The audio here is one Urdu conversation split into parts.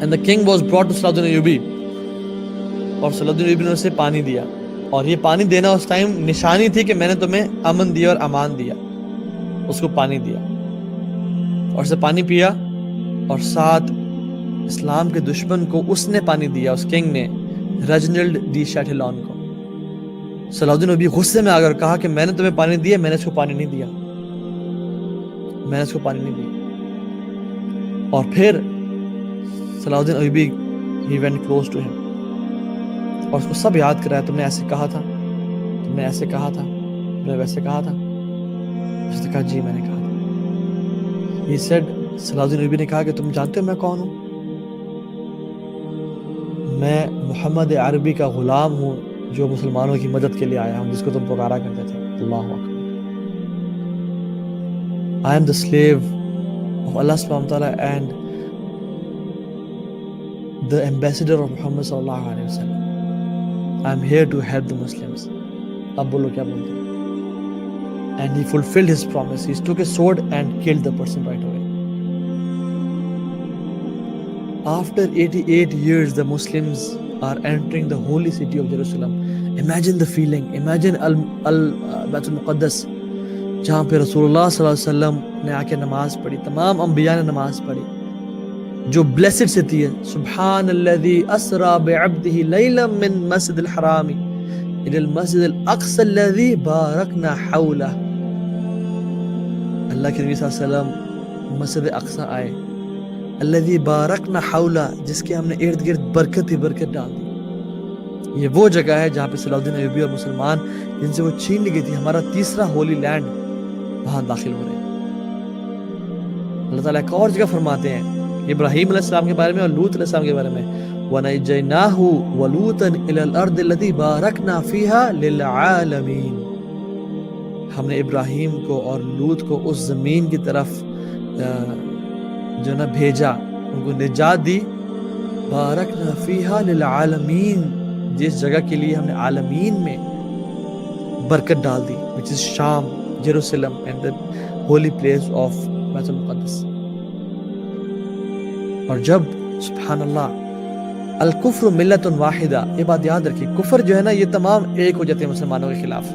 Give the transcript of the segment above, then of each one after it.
And the king was brought to Salahuddin Ayyubi. اور صلاح الدین نے اسے پانی دیا, اور یہ پانی دینا اس ٹائم نشانی تھی کہ میں نے تمہیں امن دیا اور امان دیا. اس کو پانی دیا اور اسے پانی پیا, اور ساتھ اسلام کے دشمن کو اس نے پانی دیا, اس کنگ نے, ریجنلڈ ڈی شیٹلان کو. صلاح الدین ایوبی غصے میں آ گیا اور کہا کہ میں نے تمہیں پانی دیا, میں نے اس کو پانی نہیں دیا, میں نے اس کو پانی نہیں دیا. اور پھر صلاح الدین Ayubi he went close to him, اور اس کو سب یاد کرایا, تم نے ایسے کہا تھا, تم نے ایسے کہا تھا, تم نے ویسے کہا تھا. اس نے کہا جی میں نے کہا تھا. He said, صلاح الدین ایوبی نے کہا کہ تم جانتے ہو میں کون ہوں؟ میں محمد عربی کا غلام ہوں جو مسلمانوں کی مدد کے لیے آیا ہوں, جس کو تم پکارا کرتے تھے. اللہ اکبر. I am the slave of Allah subhanahu wa ta'ala and the ambassador of Muhammad sallallahu alaihi wasallam. I am here to help the Muslims. اب بولو کیا بولتے ہیں. And he fulfilled his promise. He took a sword and killed the person right away. After 88 years, the Muslims are entering the holy city of Jerusalem. Imagine the feeling. Imagine Bayt al-Muqaddas, جہاں پہ رسول اللہ صلی اللہ علیہ وسلم نے آ کے نماز پڑھی, تمام انبیاء نے نماز پڑھی, جو بلیسڈ سٹی ہے. سبحان الذی اسرا بعبدہ لیلا من مسجد الحرام الی المسجد الاقصی الذی بارکنا حولہ. اللہ کے نبی صلی اللہ علیہ وسلم مسجد اقصی آئے, الذی بارکنا حولہ, جس کے ہم نے ارد گرد برکت ہی برکت ڈال دی. یہ وہ جگہ ہے جہاں پہ صلاح الدین ایوبی اور مسلمان جن سے وہ چھین لی گئی تھی, ہمارا تیسرا ہولی لینڈ, وہاں داخل ہو رہے ہیں. اللہ تعالیٰ ایک اور جگہ فرماتے ہیں ابراہیم علیہ السلام کے بارے میں اور لوط علیہ السلام کے بارے میں, وَنَجَّيْنَاهُ وَلُوطًا إِلَى الْأَرْضِ الَّتِي بَارَكْنَا فِيهَا لِلْعَالَمِينَ. ہم نے ابراہیم کو اور لوط کو اس زمین کی طرف جو نا بھیجا, ان کو نجات دی. بَارَكْنَا فِيهَا لِلْعَالَمِينَ, جس جگہ کے لیے ہم نے عالمین میں برکت ڈال دی, which is شام, Jerusalem and the holy place of بیت المقدس. اور جب سبحان اللہ الکفر ملت واحدہ, یہ بات یاد رکھیے, کفر جو ہے نا یہ تمام ایک ہو جاتے ہیں مسلمانوں کے خلاف.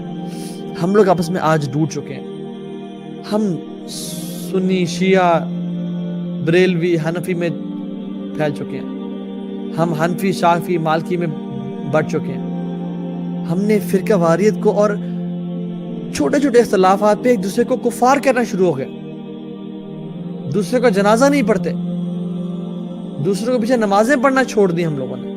ہم لوگ آپس میں آج ڈوٹ چکے ہیں, ہم سنی شیعہ بریلوی حنفی میں پھیل چکے ہیں, ہم حنفی شافعی مالکی میں بڑھ چکے ہیں. ہم نے فرقہ واریت کو اور چھوٹے چھوٹے اختلافات پہ ایک دوسرے کو کفار کرنا شروع ہو گئے. دوسرے کا جنازہ نہیں پڑھتے, دوسروں کو پیچھے نمازیں پڑھنا چھوڑ دی ہم لوگوں نے,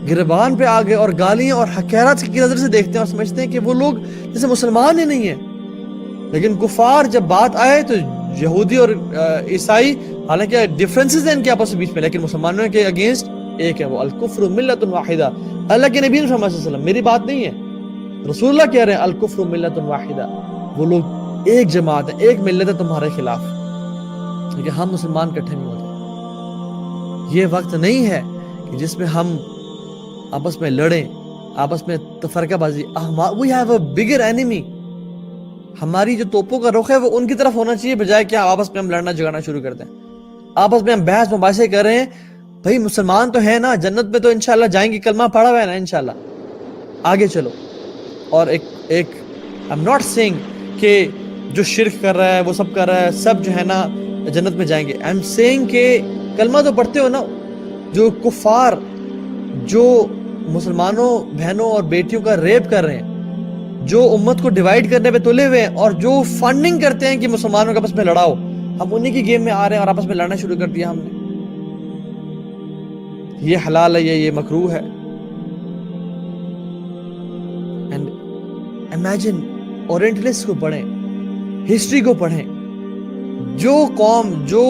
گریبان پہ آ گئے اور گالیاں اور حقیرت کی نظر سے دیکھتے ہیں اور سمجھتے ہیں کہ وہ لوگ جیسے مسلمان ہی نہیں ہیں. لیکن کفار جب بات آئے تو یہودی اور عیسائی, حالانکہ ڈفرینسز ہیں ان کے آپس میں بیچ میں, لیکن مسلمانوں کے اگینسٹ ایک ہے, وہ الکفر ملت واحدہ. اللہ کے نبی صلی اللہ علیہ وسلم, میری بات نہیں ہے, رسول اللہ کہہ رہے ہیں الکفر ملت واحدہ, وہ لوگ ایک جماعت ہے, ایک ملت ہے تمہارے خلاف, لیکن ہم مسلمان کٹھے نہیں ہوتے. یہ وقت نہیں ہے کہ جس میں ہم آپس میں لڑیں, آپس میں تفرقہ بازی. We have a bigger enemy. ہماری جو توپوں کا رخ ہے وہ ان کی طرف ہونا چاہیے, بجائے کہ آپس میں ہم لڑنا جھگڑنا شروع کر دیں, آپس میں ہم بحث مباحثے کر رہے ہیں. بھائی مسلمان تو ہیں نا, جنت میں تو انشاءاللہ جائیں گے, کلمہ پڑھا ہوا ہے نا انشاءاللہ, آگے چلو. اور ایک I'm not saying کہ جو شرک کر رہا ہے وہ سب کر رہا ہے, سب جو ہے نا جنت میں جائیں گے. I'm saying کہ کلمہ تو پڑھتے ہو نا. جو کفار جو مسلمانوں بہنوں اور بیٹیوں کا ریپ کر رہے ہیں, جو امت کو ڈیوائیڈ کرنے پہ تلے ہوئے ہیں, اور جو فنڈنگ کرتے ہیں کہ مسلمانوں کے آپس میں لڑاؤ, ہم انہی کی گیم میں آ رہے ہیں اور آپس میں لڑنا شروع کر دیا ہم نے. یہ حلال ہے, یہ مکروہ ہے. اینڈ امیجن, اورینٹلسٹ کو پڑھیں, ہسٹری کو پڑھیں. جو قوم جو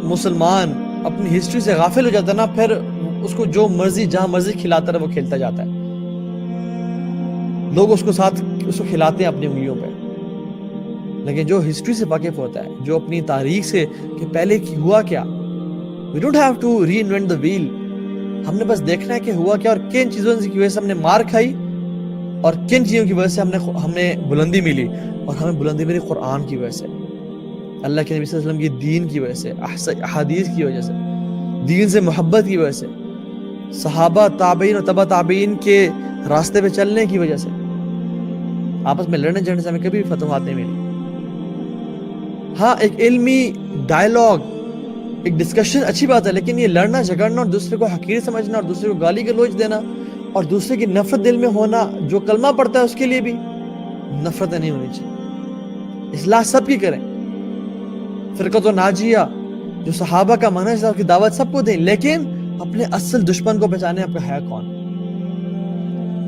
مسلمان اپنی ہسٹری سے غافل ہو جاتا ہے نا, پھر اس کو جو مرضی جہاں مرضی کھلاتا ہے وہ کھیلتا جاتا ہے. لوگ اس کو کھلاتے ہیں اپنی انگلیوں پہ. لیکن جو ہسٹری سے واقف ہوتا ہے, جو اپنی تاریخ سے کہ پہلے کی ہوا کیا, we don't have to reinvent the wheel. ہم نے بس دیکھنا ہے کہ ہوا کیا اور کن چیزوں کی وجہ سے ہم نے مار کھائی اور کن چیزوں کی وجہ سے ہم نے بلندی ملی. اور ہمیں بلندی ملی قرآن کی وجہ سے. اللہ کے نبی صلی اللہ علیہ وسلم کی دین کی وجہ سے، احادیث کی وجہ سے، دین سے محبت کی وجہ سے، صحابہ تابعین اور تبع تابعین کے راستے پہ چلنے کی وجہ سے. آپس میں لڑنے جھگڑنے سے ہمیں کبھی بھی فتوحات نہیں ملی. ہاں ایک علمی ڈائلاگ، ایک ڈسکشن اچھی بات ہے، لیکن یہ لڑنا جھگڑنا اور دوسرے کو حقیر سمجھنا اور دوسرے کو گالی گلوچ دینا اور دوسرے کی نفرت دل میں ہونا، جو کلمہ پڑھتا ہے اس کے لیے بھی نفرتیں نہیں ہونی چاہیے. اصلاح سب کی کریں. فرقۃ ناجیہ جو صحابہ کا منہج کی دعوت سب کو دیں، لیکن اپنے اصل دشمن کو پہچانے آپ کا ہے کون.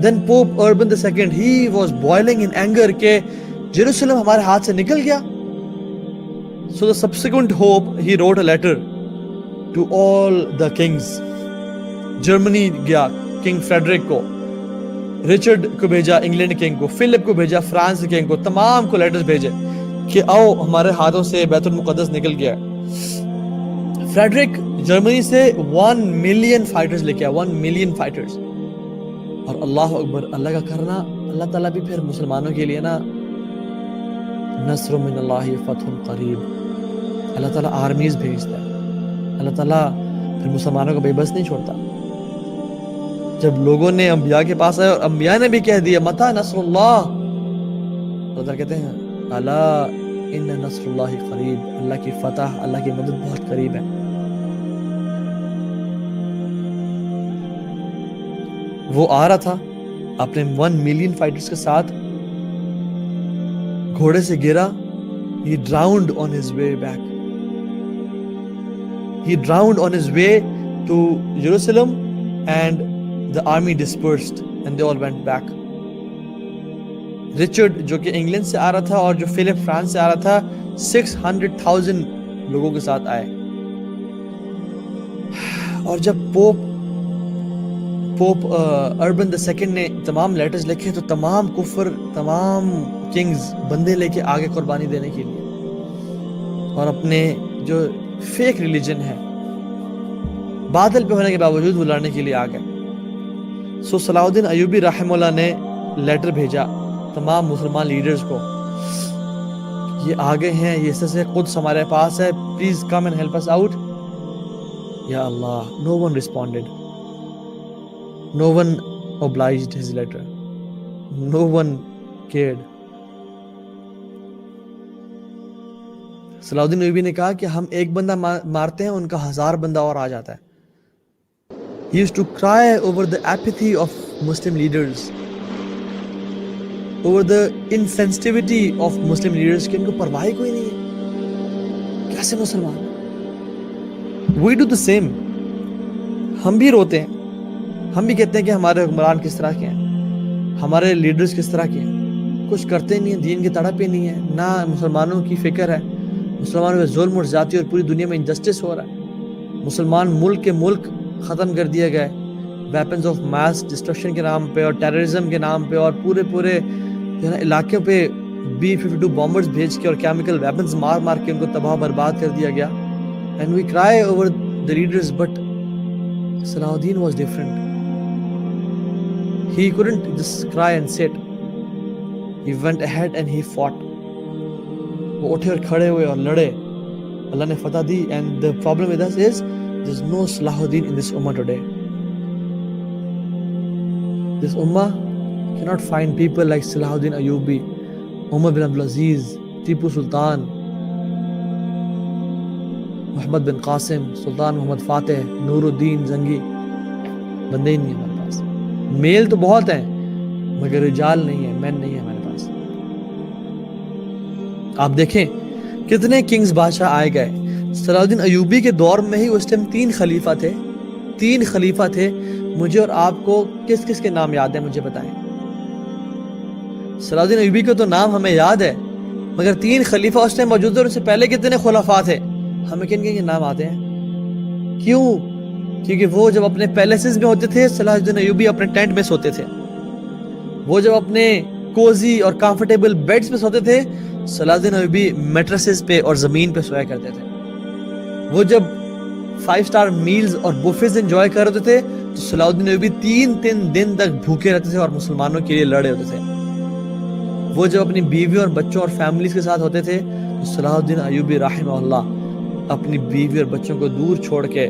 Then Pope Urban II, he was boiling in anger کہ جیروسلم ہمارے ہاتھ سے نکل گیا. So the subsequent hope, he wrote a letter to all the kings. Germany گیا کنگ فریڈرک کو، رچرڈ کو بھیجا انگلینڈ کنگ کو، فلپ کو بھیجا فرانس کنگ کو، تمام کو لیٹرز بھیجے کہ آؤ ہمارے ہاتھوں سے بیت المقدس نکل گیا. فریڈرک جرمنی سے 1 ملین فائٹرز لے کے آیا، 1 ملین فائٹرز. اور اللہ اکبر، اللہ کا کرنا، اللہ تعالیٰ بھی پھر مسلمانوں کے لیے نا نصر من اللہ فتح قریب، اللہ تعالیٰ آرمیز بھیجتا ہے. اللہ تعالیٰ پھر مسلمانوں کو بے بس نہیں چھوڑتا. جب لوگوں نے انبیاء کے پاس آئے اور انبیاء نے بھی کہہ دیا متی نصر اللہ، اللہ تعالیٰ کہتے ہیں الا ان نصر اللہ قریب، اللہ کی فتح، اللہ کی مدد بہت قریب ہے. وہ آ رہا تھا اپنے 1 ملین فائٹرز کے ساتھ، گھوڑے سے گرا. He drowned on his way back. He drowned on his way to Jerusalem and the army dispersed and they all went back. Richard جو کہ انگلینڈ سے آ رہا تھا اور جو فلپ فرانس سے آ رہا تھا 600,000 لوگوں کے ساتھ آئے. اور جب پوپ اربن II نے تمام لیٹرز لکھے تو تمام کفر، تمام کنگز بندے لے کے آگے قربانی دینے کے لیے اور اپنے جو فیک ریلیجن ہے بادل پہ ہونے کے باوجود وہ لڑنے کے لیے آ گئے. سو صلاح الدین ایوبی رحمہ اللہ نے لیٹر بھیجا تمام مسلمان لیڈرز کو، یہ آگے ہیں، یہ سے قدس ہمارے پاس ہے، please come and help us out. یا اللہ، no one responded. No one obliged his letter. No one cared. صلاح الدین ایوبی نے کہا کہ ہم ایک بندہ مارتے ہیں، ان کا 1000 بندہ اور آ جاتا ہے. He used to cry over the apathy of Muslim leaders, over the insensitivity of Muslim leaders کہ ان کو پرواہ کوئی نہیں ہے. کیسے مسلمان؟ We do the same. ہم بھی روتے ہیں، ہم بھی کہتے ہیں کہ ہمارے حکمران کس طرح کے ہیں، ہمارے لیڈرز کس طرح کے ہیں، کچھ کرتے نہیں ہیں، دین کی تڑپ ہی نہیں ہے، نہ مسلمانوں کی فکر ہے. مسلمانوں پہ ظلم اور زیادتی اور پوری دنیا میں انجسٹس ہو رہا ہے. مسلمان ملک کے ملک ختم کر دیے گئے ویپنز آف ماس ڈسٹرکشن کے نام پہ اور ٹیررزم کے نام پہ، اور پورے جو ہے نا علاقوں پہ B-52 بامبرز بھیج کے اور کیمیکل ویپنز مار کے ان کو تباہ برباد کر دیا گیا. اینڈ وی کرائی over the leaders, but Salahuddin was different. He couldn't just cry and sit. He went ahead and he fought. وہ اٹھے اور کھڑے ہوئے اور لڑے. اللہ نے فتح دی. And the problem with us is there's no Salahuddin in this ummah today. This ummah cannot find people like Salahuddin Ayyubi, Umar bin Abdul Aziz, Tipu Sultan, محمد بن قاسم، سلطان محمد فاتح، نور الدین زنگی. بندے ہی نہیں ہیں ہمارے پاس. میل تو بہت ہیں مگر رجال نہیں ہے، مین نہیں ہے ہمارے پاس. آپ دیکھیں کتنے کنگز بادشاہ آئے گئے. صلاح الدین ایوبی کے دور میں ہی اس ٹائم 3 خلیفہ تھے. مجھے اور آپ کو کس کس کے نام یاد ہیں؟ مجھے بتائیں. صلاح الدین ایوبی کا تو نام ہمیں یاد ہے، مگر 3 خلیفہ اس ٹائم موجود تھے اور اس سے پہلے کتنے خلفاء تھے؟ ہمیں کن کے نام آتے ہیں؟ کیوں؟ کیونکہ وہ جب اپنے پیلیسز میں ہوتے تھے صلاح الدین ایوبی اپنے ٹینٹ میں سوتے تھے. وہ جب اپنے کوزی اور کمفرٹیبل بیڈز پہ سوتے تھے صلاح الدین ایوبی میٹریسز پہ اور زمین پہ سویا کرتے تھے. وہ جب 5 اسٹار میلز اور بوفیز انجوائے کر رہے تھے تو صلاح الدین ایوبی 3 دن تک بھوکے رہتے تھے اور مسلمانوں کے لیے لڑے ہوتے تھے. وہ جب اپنی بیوی اور بچوں اور فیملیز کے ساتھ ہوتے تھے تو صلاح الدین ایوبی رحمہ اللہ اپنی بیوی اور بچوں کو دور چھوڑ کے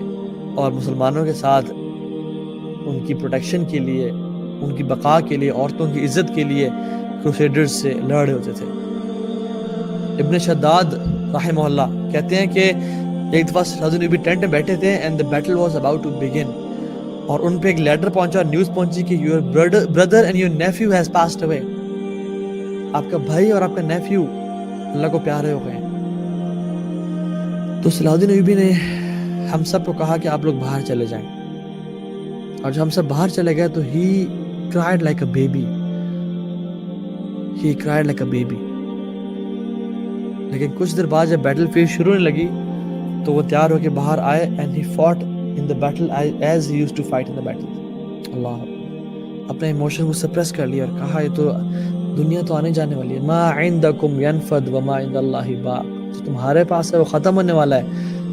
اور مسلمانوں کے ساتھ ان کی پروٹیکشن کے لیے، ان کی بقا کے لیے، عورتوں کی عزت کے لیے کروسیڈرز سے لڑ رہے ہوتے تھے۔ ابن شداد رحمہ اللہ کہتے ہیں کہ ایک دفعہ صلاح الدین ایوبی ٹینٹ میں بیٹھے تھے and the battle was about to begin، اور ان پہ ایک لیٹر پہنچا اور نیوز پہنچی کہ your brother and your nephew has passed away، آپ کا بھائی اور آپ کا نیفیو اللہ کو پیارے ہو گئے۔ تو صلاح الدین ایوبی نے ہم سب کو کہا کہ آپ لوگ باہر چلے جائیں، اور جب ہم سب باہر چلے گئے تو he cried like a baby، he cried like a baby۔ لیکن کچھ دیر بعد جب بیٹل فیلڈ شروع ہونے لگی تو وہ تیار ہو کے باہر آئے and he fought in the battle as he used to fight in the battle۔ اللہ اپنے ایموشن کو سپریس کر لیا اور کہا یہ تو دنیا تو آنے جانے والی ہے، ما عندکم ینفد وما عند اللہ باق، جو تمہارے پاس ہے وہ ختم ہونے والا ہے،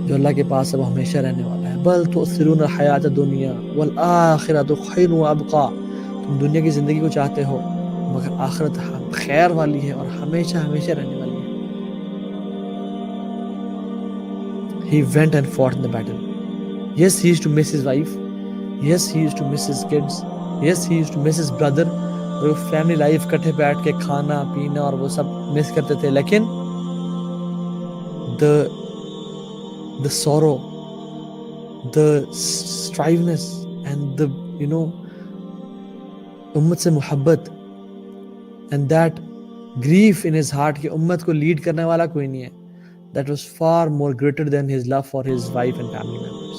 جو اللہ کے پاس ہے وہ ہمیشہ رہنے والا ہے۔ بل تؤثرون الحیات الدنیا والآخرۃ خیر وابقا، تم دنیا کی زندگی کو چاہتے ہو مگر آخرت خیر والی ہے اور ہمیشہ ہمیشہ رہنے والی ہے۔ He went and fought in the battle. Yes, he used to miss his wife. Yes, he used to miss his kids. Yes, he used to miss his brother. اور وہ فیملی لائف کٹھے بیٹھ کے کھانا پینا اور وہ سب مس کرتے تھے، لیکن the sorrow, the striveness and the امت سے محبت and that grief in his heart کہ امت کو لیڈ کرنے والا کوئی نہیں ہے، that was far more greater than his love for his wife and family members۔